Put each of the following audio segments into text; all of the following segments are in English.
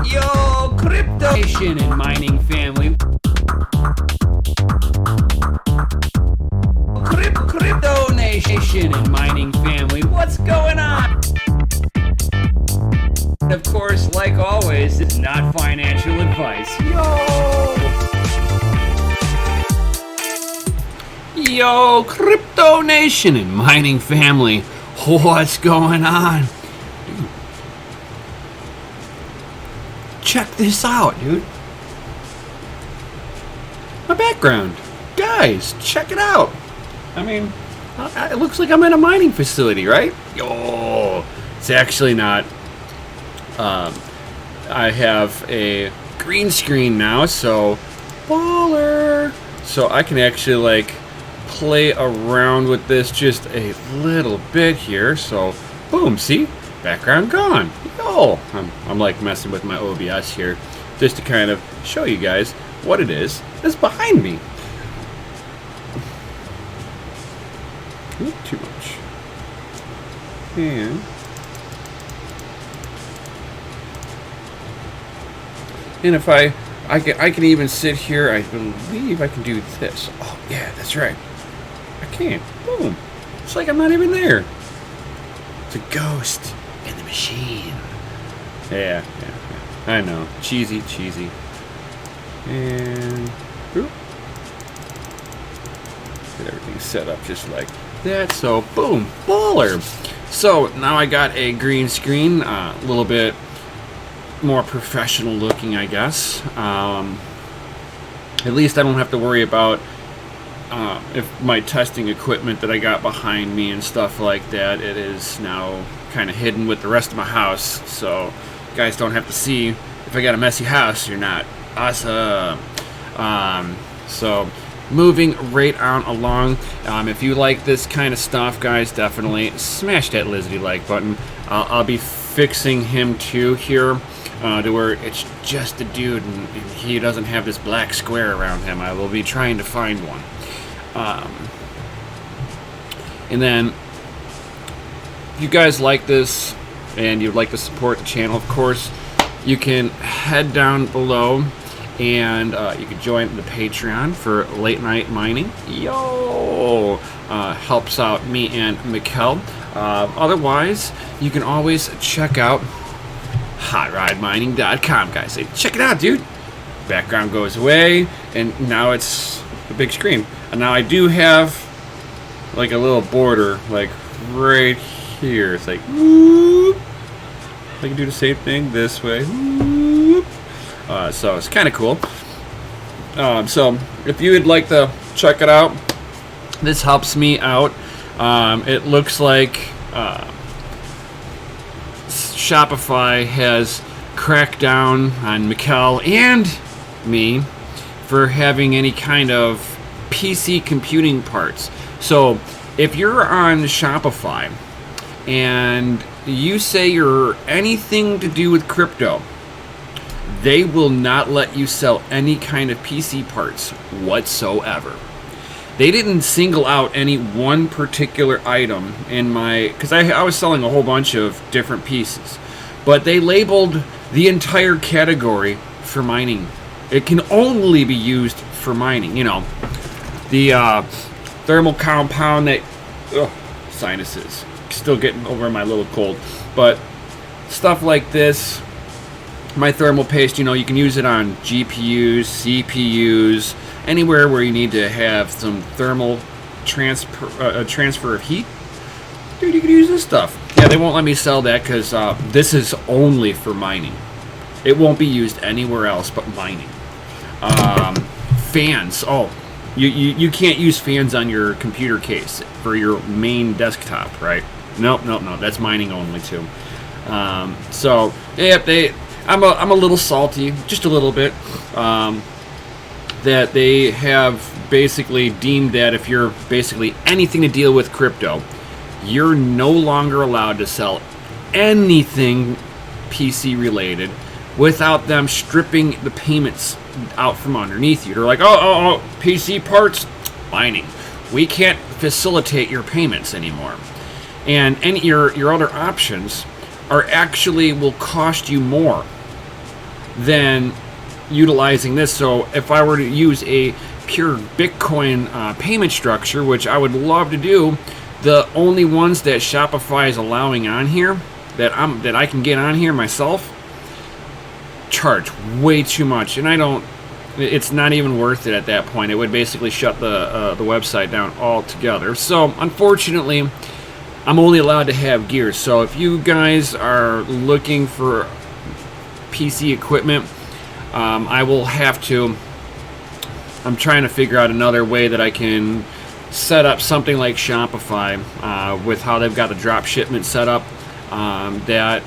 Yo, crypto nation and mining family. Crypto nation and mining family. What's going on? Of course, like always, it's not financial advice. Yo, crypto nation and mining family. What's going on? Check this out, dude. My background. Guys, check it out. I mean, it looks like I'm in a mining facility, right? Yo, it's actually not. I have a green screen now, so baller. So I can actually like play around with this just a little bit here. So boom, see? Background gone. Yo, I'm like messing with my OBS here just to kind of show you guys what it is that's behind me. Not too much. And if I can even sit here. I believe I can do this. Oh yeah, that's right. I can. Boom. It's like I'm not even there. It's a ghost in the machine. Yeah. I know. Cheesy. And get everything set up just like that. So boom, baller. So now I got a green screen, a little bit more professional looking, I guess. At least I don't have to worry about if my testing equipment that I got behind me and stuff like that. It is now kind of hidden with the rest of my house, so you guys don't have to see if I got a messy house or not. Awesome. So moving right on along. If you like this kind of stuff, guys, definitely smash that Lizzie like button. I'll be fixing him too here to where it's just a dude and he doesn't have this black square around him. I will be trying to find one. And then if you guys like this and you'd like to support the channel, of course, you can head down below and you can join the Patreon for late night mining. Yo, helps out me and Mikkel. Otherwise, you can always check out hotrodmining.com, guys. Hey, check it out, dude. Background goes away, and now it's a big screen. And now I do have like a little border, like right here. It's like, whoop. I can do the same thing this way. Whoop. So it's kind of cool. So if you would like to check it out, this helps me out. It looks like Shopify has cracked down on Mikkel and me for having any kind of PC computing parts. So if you're on Shopify and you say you're anything to do with crypto, they will not let you sell any kind of PC parts whatsoever. They didn't single out any one particular item in my, because I was selling a whole bunch of different pieces, but they labeled the entire category for mining. It can only be used for mining. You know, the thermal compound that, sinuses, still getting over my little cold, but stuff like this, my thermal paste, you know, you can use it on GPUs, CPUs, anywhere where you need to have some thermal transfer of heat. Dude, you can use this stuff. Yeah, they won't let me sell that because this is only for mining. It won't be used anywhere else but mining. Fans. Oh, you can't use fans on your computer case for your main desktop, right? Nope. That's mining only too. So yeah, I'm a little salty, just a little bit, that they have basically deemed that if you're basically anything to deal with crypto, you're no longer allowed to sell anything PC related without them stripping the payments out from underneath you. They're like, oh, PC parts, mining. We can't facilitate your payments anymore. And your other options are actually will cost you more than utilizing this. So if I were to use a pure Bitcoin payment structure, which I would love to do, the only ones that Shopify is allowing on here that I can get on here myself charge way too much, and it's not even worth it at that point. It would basically shut the website down altogether. So unfortunately, I'm only allowed to have gear. So if you guys are looking for PC equipment, I'm trying to figure out another way that I can set up something like Shopify with how they've got the drop shipment set up that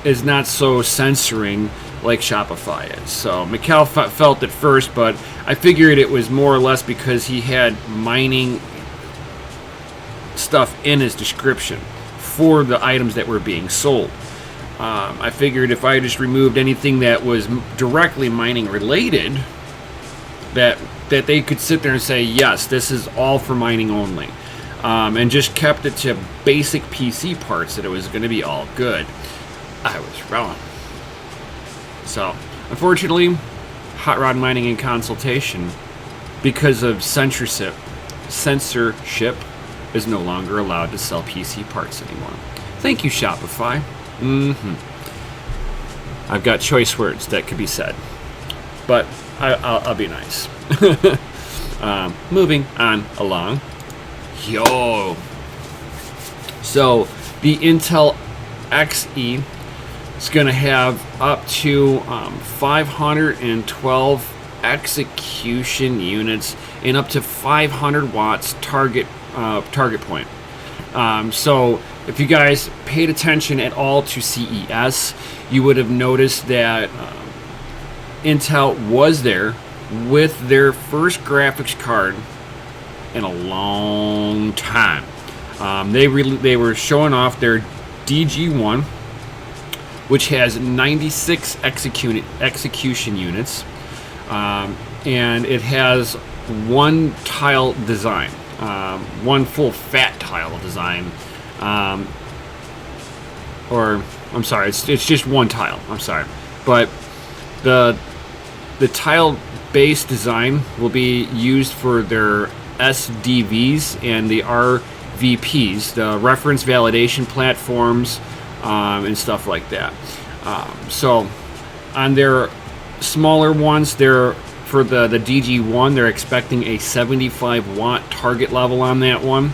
is not so censoring like Shopify is. So Mikhail felt it first, but I figured it was more or less because he had mining stuff in his description for the items that were being sold. I figured if I just removed anything that was directly mining related, that they could sit there and say, yes, this is all for mining only, and just kept it to basic PC parts, that it was going to be all good. I was wrong. So, unfortunately, Hot Rod Mining and Consultation, because of censorship, is no longer allowed to sell PC parts anymore. Thank you, Shopify. I've got choice words that could be said, but I'll be nice. Moving on along. So, the Intel XE is going to have up to 512 execution units and up to 500 watts target point. So if you guys paid attention at all to CES, you would have noticed that Intel was there with their first graphics card in a long time. They were showing off their DG1, which has 96 execution units, and it has one tile design, one full fat tile design, or I'm sorry, it's just one tile. I'm sorry, but the tile base design will be used for their SDVs and the RVPs, the reference validation platforms, and stuff like that. So on their smaller ones, for the DG1, they're expecting a 75 watt target level on that one.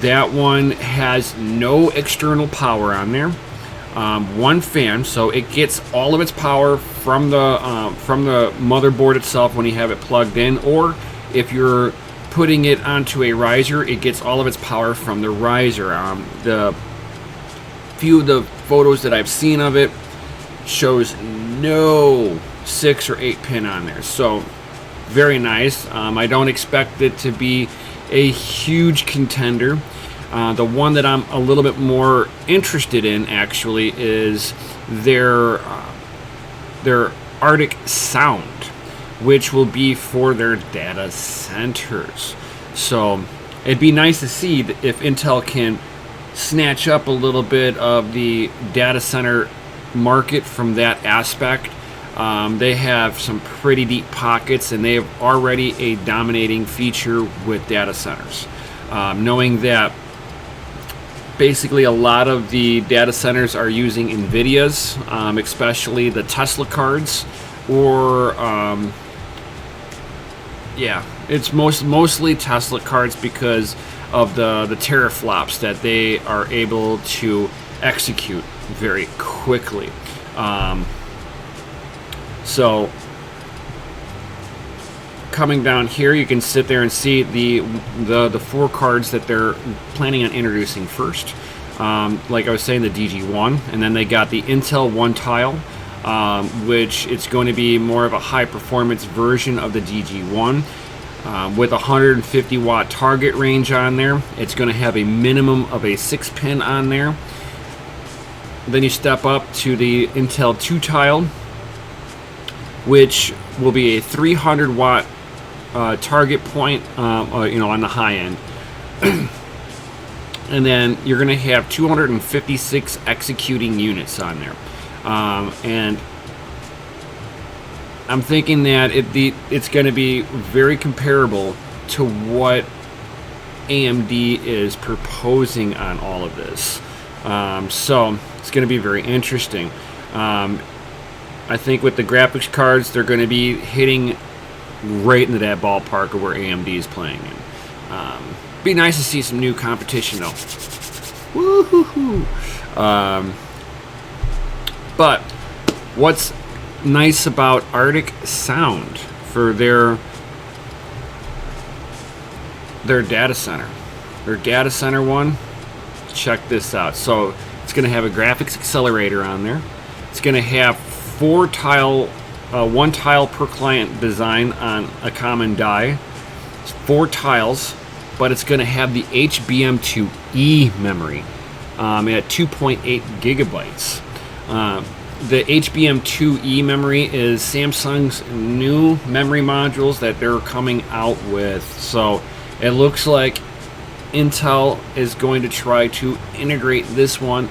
That one has no external power on there. One fan, so it gets all of its power from the motherboard itself when you have it plugged in, or if you're putting it onto a riser, it gets all of its power from the riser. The few of the photos that I've seen of it shows no 6 or 8 pin on there, so very nice. I don't expect it to be a huge contender. The one that I'm a little bit more interested in actually is their Arctic Sound, which will be for their data centers. So it'd be nice to see if Intel can snatch up a little bit of the data center market from that aspect. They have some pretty deep pockets, and they have already a dominating feature with data centers. Knowing that basically a lot of the data centers are using Nvidias, especially the Tesla cards, or it's mostly Tesla cards because of the teraflops that they are able to execute very quickly. So coming down here, you can sit there and see the 4 cards that they're planning on introducing first. Like I was saying, the DG1, and then they got the Intel One Tile, which it's going to be more of a high performance version of the DG1 with 150 watt target range on there. It's going to have a minimum of a 6 pin on there. Then you step up to the Intel 2 Tile, which will be a 300 watt target point, on the high end. And then you're going to have 256 executing units on there. And I'm thinking that it's going to be very comparable to what AMD is proposing on all of this. So it's going to be very interesting. I think with the graphics cards, they're going to be hitting right into that ballpark of where AMD is playing in. Be nice to see some new competition, though. Woo-hoo-hoo. But what's nice about Arctic Sound for their data center? Their data center one, check this out. So it's going to have a graphics accelerator on there. It's going to have one tile per client design on a common die. It's 4 tiles, but it's going to have the HBM2E memory at 2.8 gigabytes. The HBM2E memory is Samsung's new memory modules that they're coming out with. So it looks like Intel is going to try to integrate this one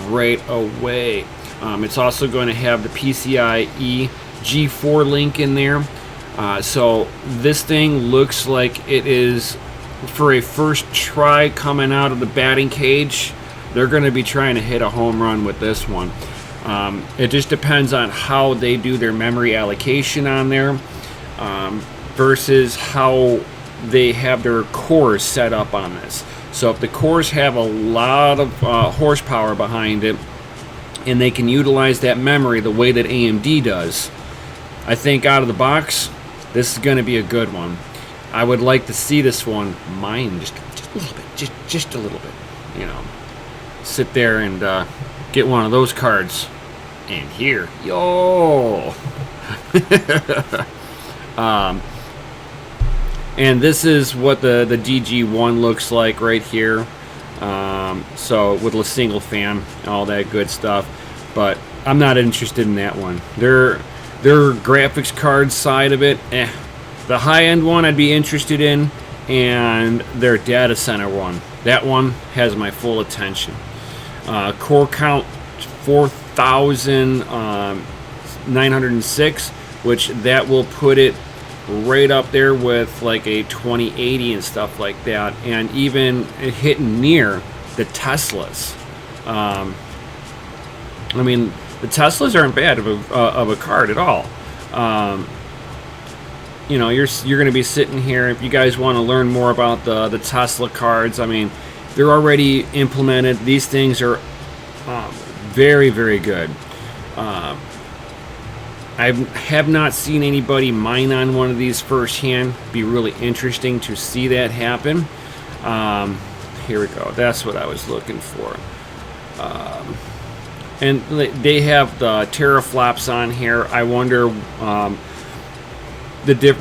right away. It's also going to have the PCIe G4 link in there. So this thing looks like it is, for a first try coming out of the batting cage, they're going to be trying to hit a home run with this one. It just depends on how they do their memory allocation on there versus how they have their cores set up on this. So if the cores have a lot of horsepower behind it and they can utilize that memory the way that AMD does, I think out of the box, this is going to be a good one. I would like to see this one mined just a little bit, just a little bit, you know. Sit there and get one of those cards in here. Yo! And this is what the DG1 looks like right here. So with a single fan, all that good stuff. But I'm not interested in that one. Their graphics card side of it, The high-end one I'd be interested in, and their data center one. That one has my full attention. Core count 4,906, which that will put it right up there with like a 2080 and stuff like that, and even hitting near the Teslas. I mean, the Teslas aren't bad of a card at all. You know, you're going to be sitting here. If you guys want to learn more about the Tesla cards, I mean, they're already implemented. These things are very, very good. I have not seen anybody mine on one of these firsthand. Be really interesting to see that happen. Here we go. That's what I was looking for. And they have the teraflops on here. I wonder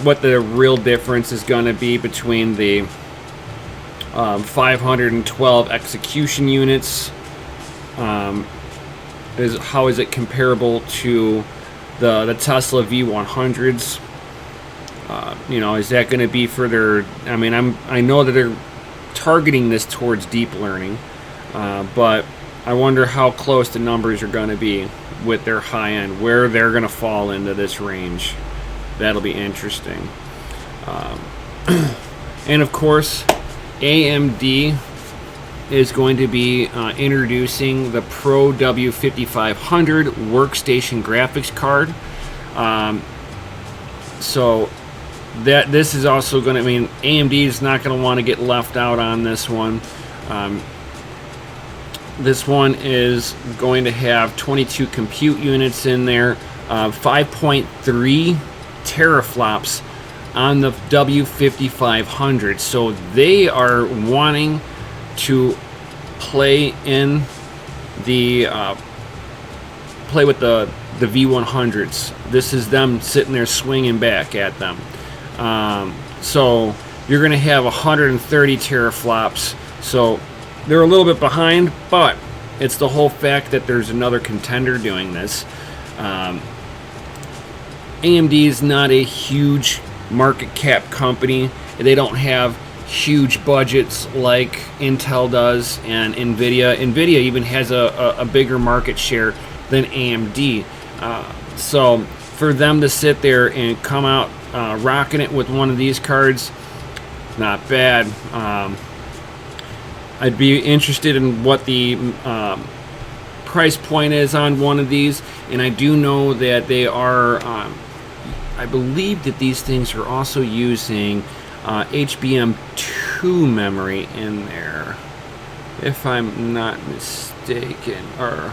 what the real difference is going to be between the 512 execution units. How is it comparable to the Tesla V100s? You know, is that going to be for their? I mean, I know that they're targeting this towards deep learning, but I wonder how close the numbers are going to be with their high end, where they're going to fall into this range. That'll be interesting. And of course, AMD is going to be introducing the Pro W5500 workstation graphics card. So this is also going to, I mean, AMD is not going to want to get left out on this one. This one is going to have 22 compute units in there, 5.3 teraflops on the W5500. So they are wanting to play in the play with the V100s. This is them sitting there swinging back at them. So you're going to have 130 teraflops. So they're a little bit behind, but it's the whole fact that there's another contender doing this. AMD is not a huge market cap company. They don't have huge budgets like Intel does and Nvidia. Nvidia even has a bigger market share than AMD. So for them to sit there and come out rocking it with one of these cards, not bad. I'd be interested in what the price point is on one of these, and I do know that they are, I believe that these things are also using HBM2 memory in there, if I'm not mistaken. Or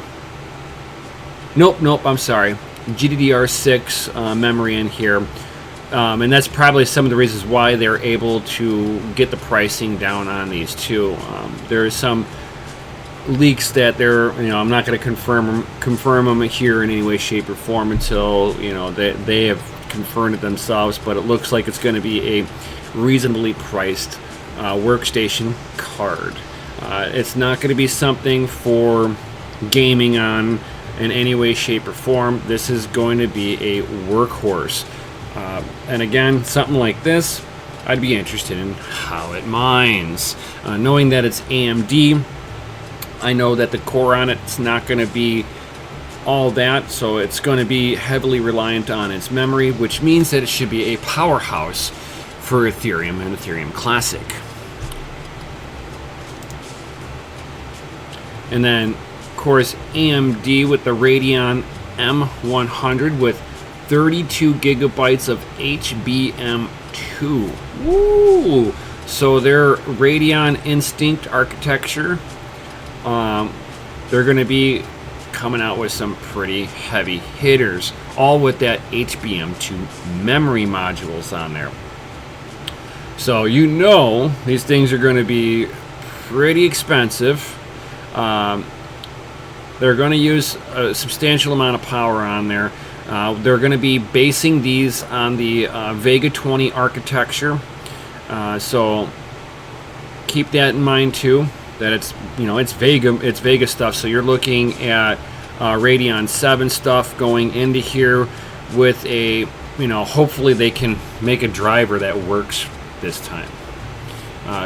nope, I'm sorry, GDDR6 memory in here. And that's probably some of the reasons why they're able to get the pricing down on these too. There are some leaks that they're, I'm not going to confirm them here in any way, shape, or form until they have confirmed it themselves. But it looks like it's going to be a reasonably priced workstation card. It's not going to be something for gaming on in any way, shape, or form. This is going to be a workhorse. And again, something like this, I'd be interested in how it mines. Knowing that it's AMD, I know that the core on it's not going to be all that, so it's going to be heavily reliant on its memory, which means that it should be a powerhouse for Ethereum and Ethereum Classic. And then, of course, AMD with the Radeon M100 with 32 gigabytes of HBM2. Woo! So their Radeon Instinct architecture, they're going to be coming out with some pretty heavy hitters, all with that HBM2 memory modules on there. So these things are going to be pretty expensive. They're going to use a substantial amount of power on there. They're going to be basing these on the Vega 20 architecture, so keep that in mind too. That it's Vega stuff. So you're looking at Radeon 7 stuff going into here with a hopefully they can make a driver that works this time.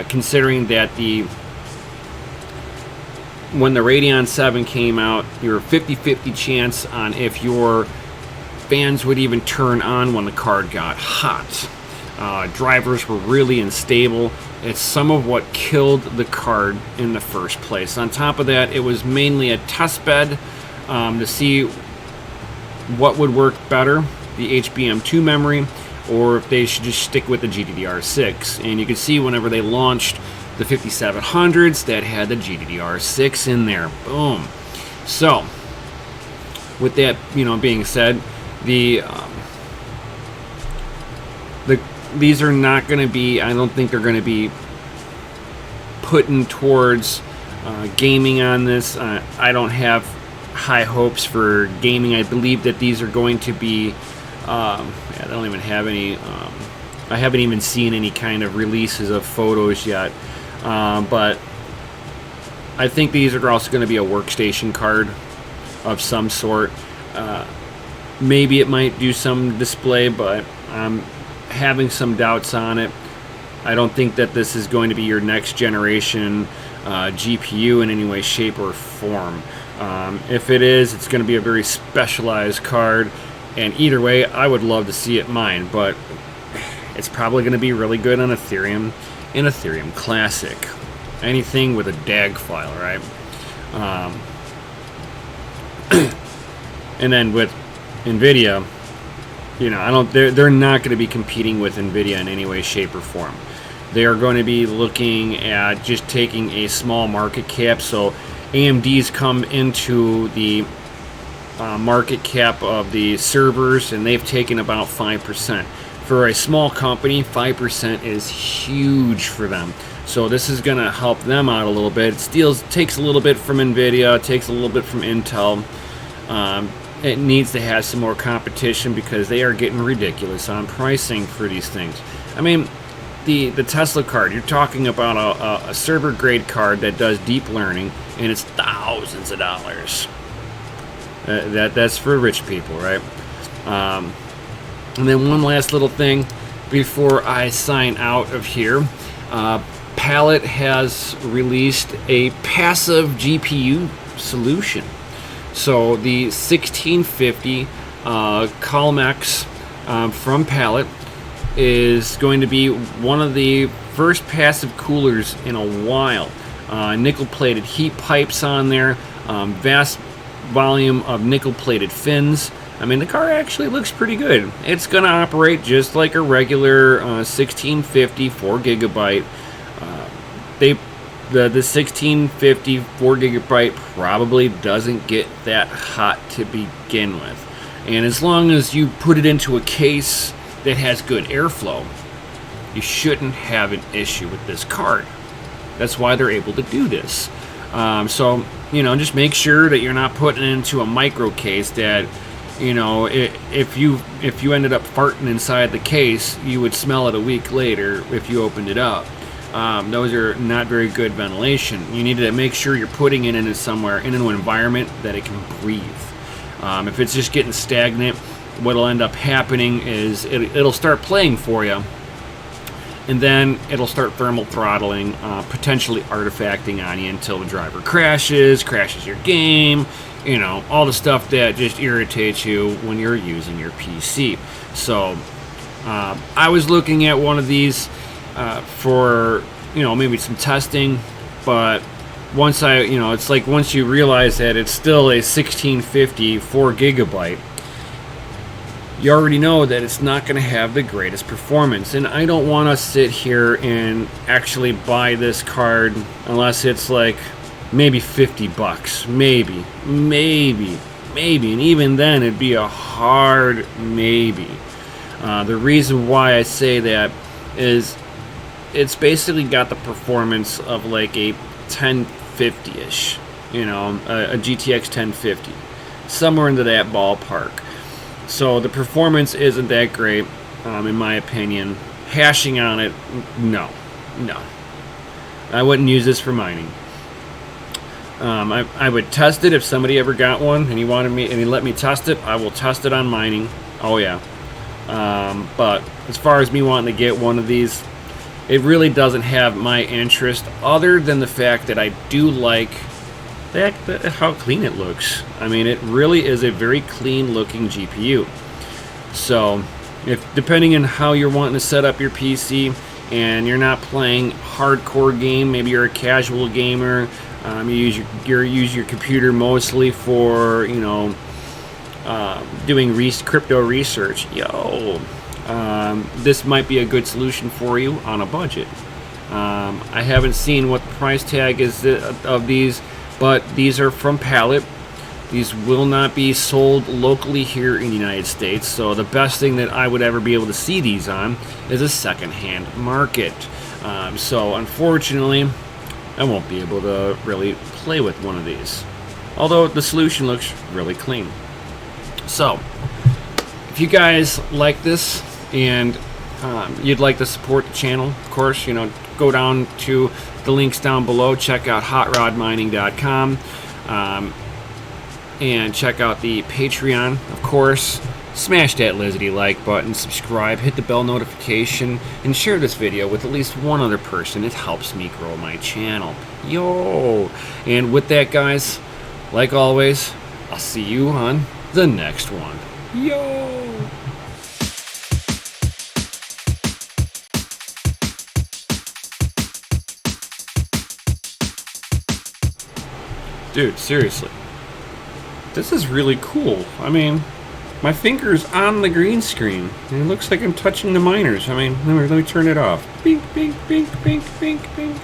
Considering that when the Radeon 7 came out, you were 50-50 chance on if your fans would even turn on when the card got hot. Drivers were really unstable. It's some of what killed the card in the first place. On top of that, it was mainly a test bed to see what would work better, the HBM2 memory, or if they should just stick with the GDDR6. And you can see whenever they launched the 5700s, that had the GDDR6 in there. Boom. So, with that being said, these are not going to be, I don't think they're going to be putting towards gaming on this. I don't have high hopes for gaming. I believe that these are going to be, I don't even have any, I haven't even seen any kind of releases of photos yet, but I think these are also going to be a workstation card of some sort. Maybe it might do some display, but I'm having some doubts on it. I don't think that this is going to be your next generation GPU in any way, shape, or form. If it is, it's going to be a very specialized card, and either way, I would love to see it mined, but it's probably going to be really good on Ethereum and Ethereum Classic. Anything with a DAG file, right? And then with Nvidia, they're not going to be competing with Nvidia in any way, shape, or form. They are going to be looking at just taking a small market cap. So AMD's come into the market cap of the servers, and they've taken about 5%. For a small company, 5% is huge for them. So this is going to help them out a little bit. It takes a little bit from Nvidia, takes a little bit from Intel. It needs to have some more competition because they are getting ridiculous on pricing for these things. I mean, the Tesla card, you're talking about a server grade card that does deep learning, and it's thousands of dollars. That's for rich people, right? And then one last little thing before I sign out of here. Palette has released a passive GPU solution. So the 1650 Colmex from Pallet is going to be one of the first passive coolers in a while. Nickel-plated heat pipes on there, vast volume of nickel-plated fins. I mean, the car actually looks pretty good. It's going to operate just like a regular 1650 4 gigabyte. The 1650 4 gigabyte probably doesn't get that hot to begin with. And as long as you put it into a case that has good airflow, you shouldn't have an issue with this card. That's why they're able to do this. So, just make sure that you're not putting it into a micro case that, if you ended up farting inside the case, you would smell it a week later if you opened it up. Those are not very good ventilation. You need to make sure you're putting it into somewhere, in an environment that it can breathe. If it's just getting stagnant, what'll end up happening is it'll start playing for you, and then it'll start thermal throttling, potentially artifacting on you until the driver crashes your game, all the stuff that just irritates you when you're using your PC. So I was looking at one of these for maybe some testing, but once it's like once you realize that it's still a 1650 4 gigabyte, you already know that it's not going to have the greatest performance. And I don't want to sit here and actually buy this card unless it's like maybe $50, maybe, and even then it'd be a hard maybe. The reason why I say that is it's basically got the performance of like a 1050-ish, a GTX 1050, somewhere into that ballpark. So the performance isn't that great, in my opinion. Hashing on it, no. I wouldn't use this for mining. I would test it if somebody ever got one and he let me test it. I will test it on mining. Oh yeah. But as far as me wanting to get one of these, it really doesn't have my interest, other than the fact that I do like how clean it looks. I mean, it really is a very clean looking GPU. So depending on how you're wanting to set up your PC and you're not playing hardcore game, maybe you're a casual gamer, you use your computer mostly for doing crypto research, this might be a good solution for you on a budget. I haven't seen what the price tag is of these, but these are from Pallet. These will not be sold locally here in the United States, so the best thing that I would ever be able to see these on is a second-hand market. So unfortunately, I won't be able to really play with one of these, although the solution looks really clean. So if you guys like this and you'd like to support the channel, of course, go down to the links down below. Check out hotrodmining.com and check out the Patreon. Of course, smash that Lizzie like button, subscribe, hit the bell notification, and share this video with at least one other person. It helps me grow my channel. And with that, guys, like always, I'll see you on the next one. Dude, seriously, this is really cool. I mean, my finger's on the green screen, and it looks like I'm touching the miners. I mean, let me turn it off. Bink, bink, bink, bink, bink, bink.